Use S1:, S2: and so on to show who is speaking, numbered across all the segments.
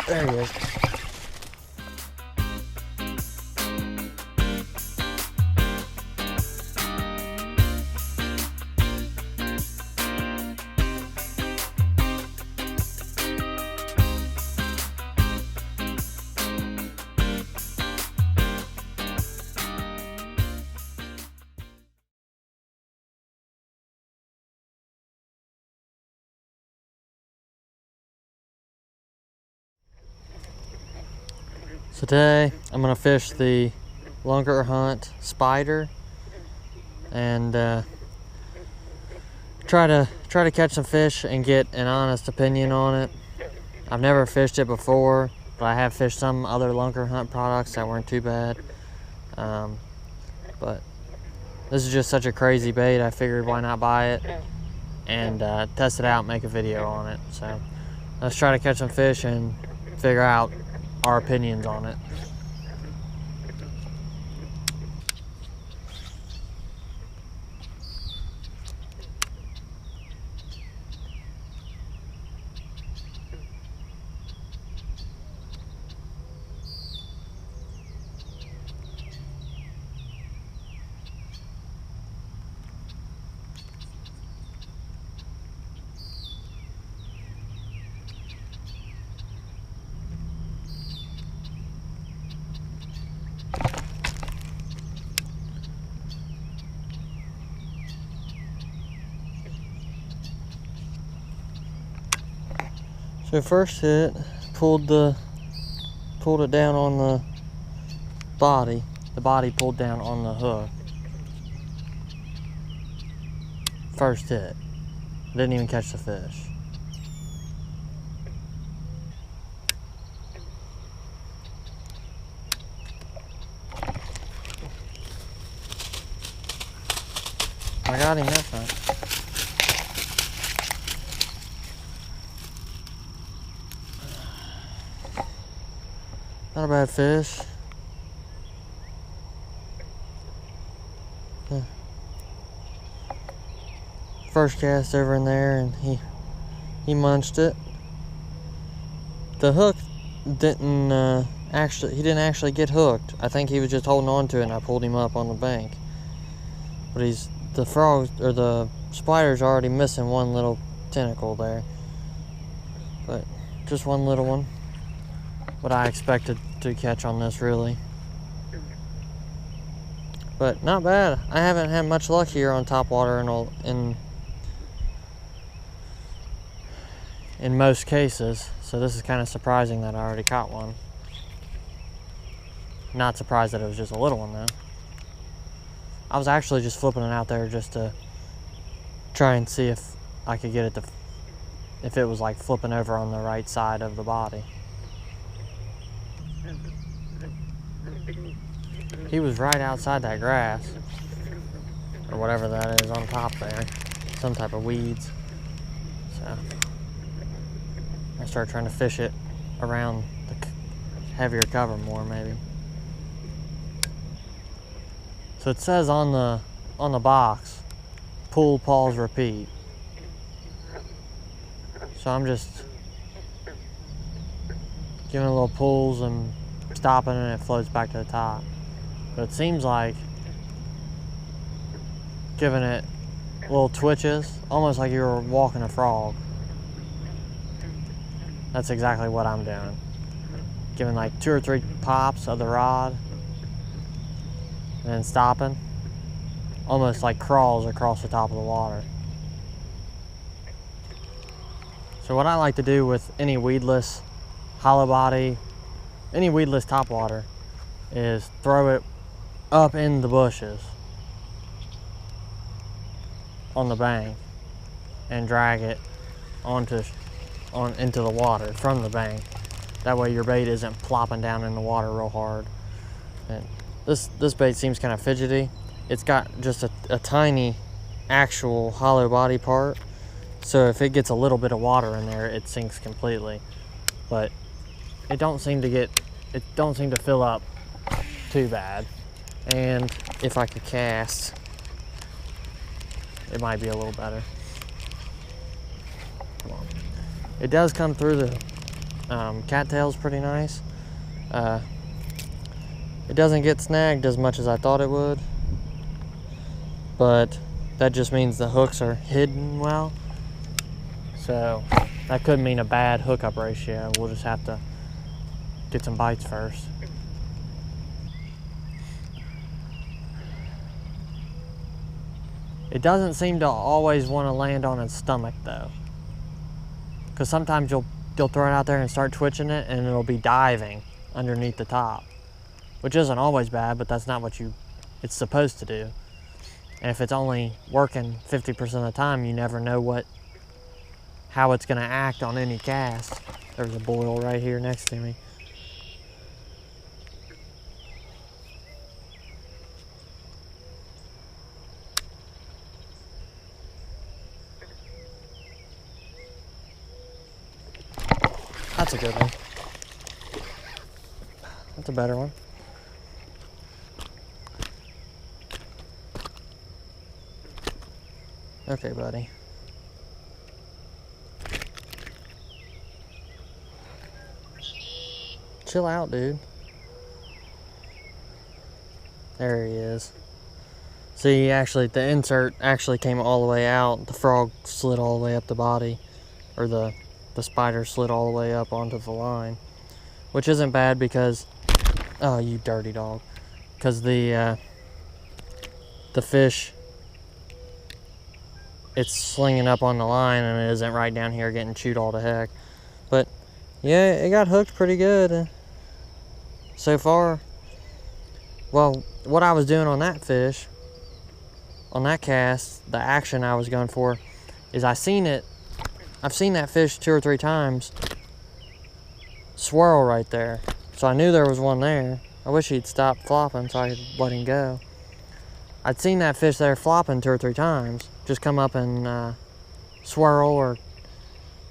S1: There he is. So today I'm gonna fish the Lunkerhunt Spider and try to catch some fish and get an honest opinion on it. I've never fished it before, but I have fished some other Lunkerhunt products that weren't too bad. But this is just such a crazy bait, I figured why not buy it and test it out and make a video on it. So let's try to catch some fish and figure out our opinions on it. So first hit, pulled it down on the body. The body pulled down on the hook. First hit. Didn't even catch the fish. I got him that time. Not a bad fish. First cast over in there, and he munched it. The hook didn't he didn't actually get hooked. I think he was just holding on to it, and I pulled him up on the bank. But the frog or the spider's already missing one little tentacle there. But just one little one. What I expected to catch on this, really. But not bad. I haven't had much luck here on top water in most cases, so this is kind of surprising that I already caught one. Not surprised that it was just a little one though. I was actually just flipping it out there just to try and see if I could get it to, if it was like flipping over on the right side of the body. He was right outside that grass, or whatever that is on top there, some type of weeds. So I started trying to fish it around the heavier cover more, maybe. So it says on the box, pull, pause, repeat. So I'm just giving it little pulls and stopping, and it floats back to the top. But it seems like giving it little twitches, almost like you were walking a frog. That's exactly what I'm doing. Giving like 2 or 3 pops of the rod, and then stopping. Almost like crawls across the top of the water. So what I like to do with any weedless hollow body, any weedless topwater, is throw it up in the bushes on the bank and drag it into the water from the bank. That way your bait isn't plopping down in the water real hard. And this bait seems kind of fidgety. It's got just a tiny actual hollow body part, so if it gets a little bit of water in there, it sinks completely. But it don't seem to fill up too bad. And if I could cast, it might be a little better. Come on. It does come through cattail's pretty nice. It doesn't get snagged as much as I thought it would, but that just means the hooks are hidden well. So that could mean a bad hookup ratio. We'll just have to get some bites first. It doesn't seem to always want to land on its stomach though, because sometimes you'll throw it out there and start twitching it and it'll be diving underneath the top, which isn't always bad, but that's not what it's supposed to do. And if it's only working 50% of the time, you never know how it's going to act on any cast. There's a boil right here next to me. That's a good one. That's a better one. Okay, buddy. Chill out, dude. There he is. See, actually, the insert actually came all the way out. The frog slid all the way up the body, or the spider slid all the way up onto the line, which isn't bad because, oh, you dirty dog, because the fish, it's slinging up on the line and it isn't right down here getting chewed all to heck. But yeah, it got hooked pretty good so far. Well, what I was doing on that fish, on that cast, the action I was going for, is I've seen that fish 2 or 3 times swirl right there. So I knew there was one there. I wish he'd stop flopping so I could let him go. I'd seen that fish there flopping 2 or 3 times, just come up and swirl or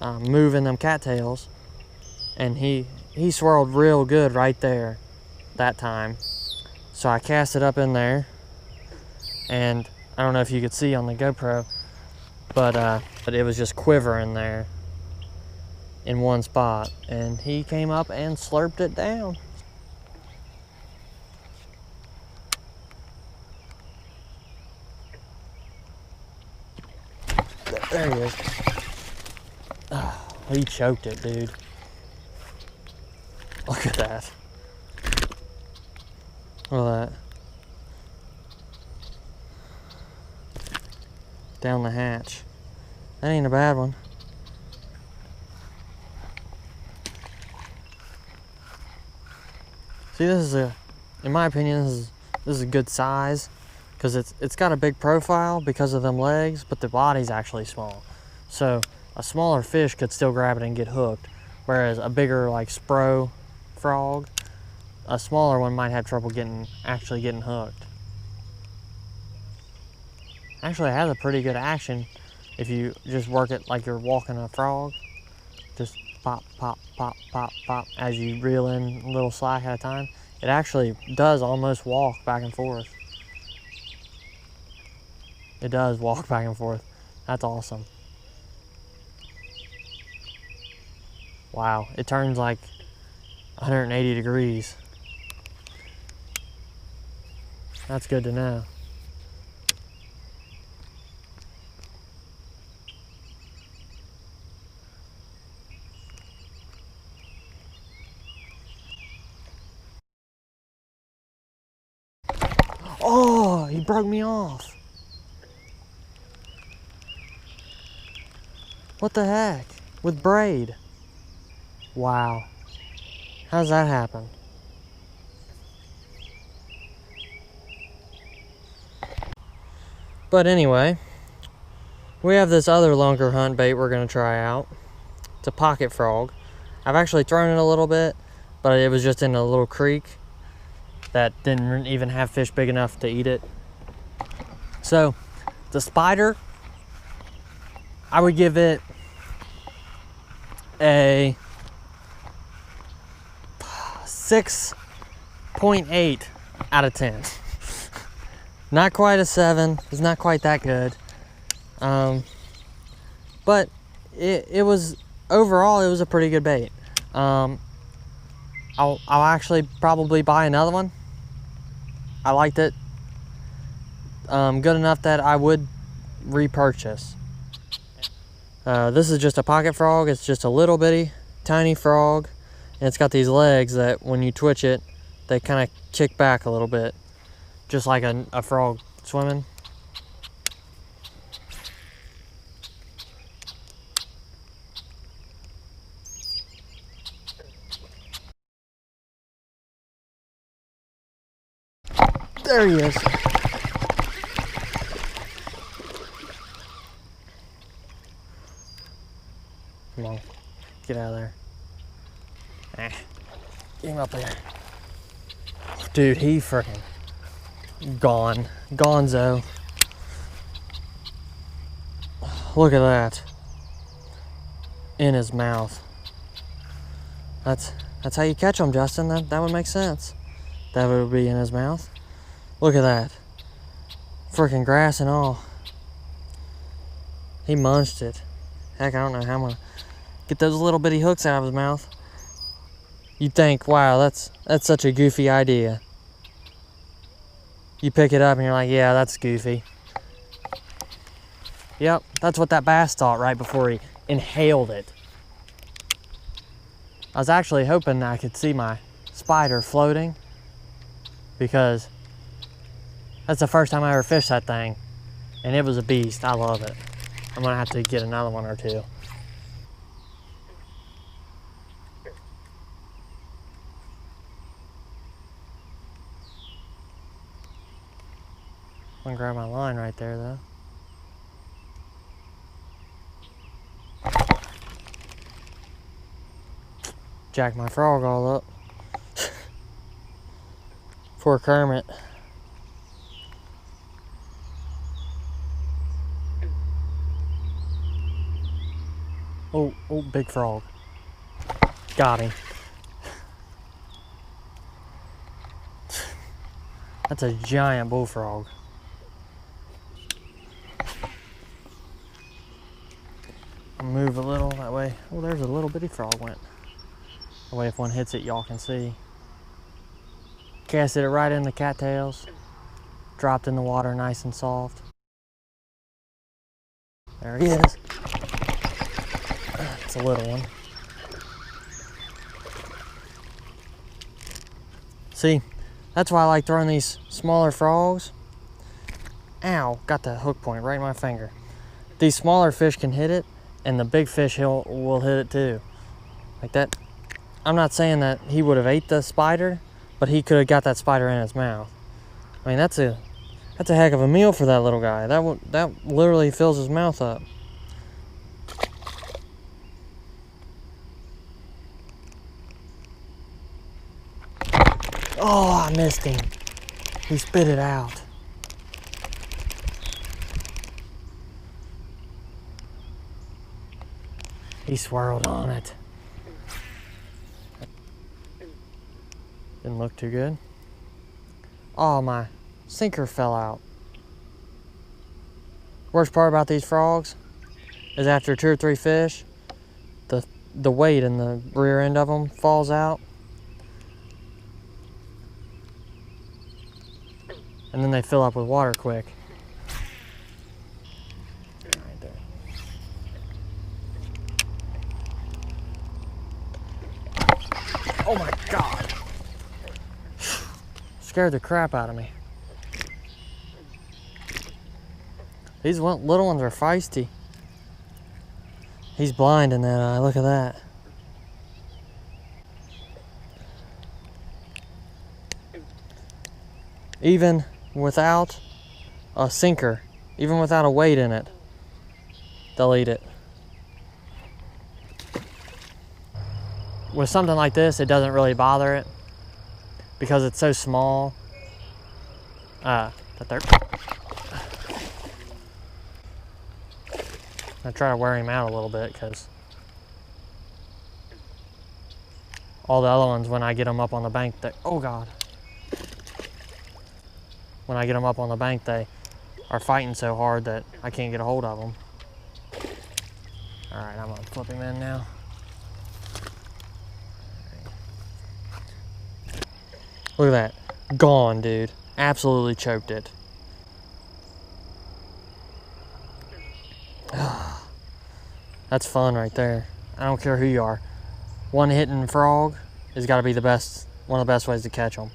S1: move in them cattails. And he swirled real good right there that time. So I cast it up in there, and I don't know if you could see on the GoPro, but it was just quivering there in one spot, and he came up and slurped it down. There he is. Oh, he choked it, dude. Look at that. Look at that. Down the hatch. That ain't a bad one. See, this is in my opinion, this is a good size, because it's got a big profile because of them legs, but the body's actually small. So a smaller fish could still grab it and get hooked, whereas a bigger, like, spro frog, a smaller one might have trouble actually getting hooked. Actually, it has a pretty good action if you just work it like you're walking a frog. Just pop, pop, pop, pop, pop as you reel in a little slack at a time. It actually does almost walk back and forth. It does walk back and forth. That's awesome. Wow, it turns like 180 degrees. That's good to know. Oh, he broke me off. What the heck? With braid. Wow. How's that happen? But anyway, we have this other Lunkerhunt bait we're going to try out. It's a pocket frog. I've actually thrown it a little bit, but it was just in a little creek that didn't even have fish big enough to eat it. So the spider, I would give it a 6.8 out of 10. Not quite a 7. It's not quite that good. But it was, overall, it was a pretty good bait. I'll actually probably buy another one. I liked it good enough that I would repurchase. This is just a pocket frog. It's just a little bitty tiny frog, and it's got these legs that when you twitch it, they kind of kick back a little bit, just like a frog swimming. There he is. Come on, get out of there. Get him up there. Dude, he freaking gone. Gonzo. Look at that. In his mouth. That's how you catch them, Justin. That would make sense. That would be in his mouth. Look at that. Freaking grass and all. He munched it. Heck, I don't know how I'm gonna get those little bitty hooks out of his mouth. You'd think, wow, that's such a goofy idea. You pick it up and you're like, yeah, that's goofy. Yep, that's what that bass thought right before he inhaled it. I was actually hoping I could see my spider floating, because that's the first time I ever fished that thing, and it was a beast. I love it. I'm gonna have to get another one or two. I'm gonna grab my line right there though. Jack my frog all up. Poor Kermit. Oh, big frog. Got him. That's a giant bullfrog. I'll move a little that way. Oh, there's a little bitty frog went. That way if one hits it, y'all can see. Casted it right in the cattails. Dropped in the water nice and soft. There he is. It's a little one. See, that's why I like throwing these smaller frogs. Ow, got the hook point right in my finger. These smaller fish can hit it, and the big fish will hit it too. Like that. I'm not saying that he would have ate the spider, but he could have got that spider in his mouth. I mean, that's a heck of a meal for that little guy. That literally fills his mouth up. Oh, I missed him. He spit it out. He swirled on it. Didn't look too good. Oh, my sinker fell out. Worst part about these frogs is after 2 or 3 fish, the weight in the rear end of them falls out. And then they fill up with water quick. Right there. Oh my God. Scared the crap out of me. These little ones are feisty. He's blind in that eye, look at that. Even without a sinker, even without a weight in it, they'll eat it. With something like this, it doesn't really bother it because it's so small that they're... I try to wear him out a little bit because all the other ones, when I get them up on the bank, oh God. When I get them up on the bank, they are fighting so hard that I can't get a hold of them. All right, I'm gonna flip him in now. Look at that. Gone, dude. Absolutely choked it. That's fun right there. I don't care who you are. One hitting frog has got to be the best, one of the best ways to catch them.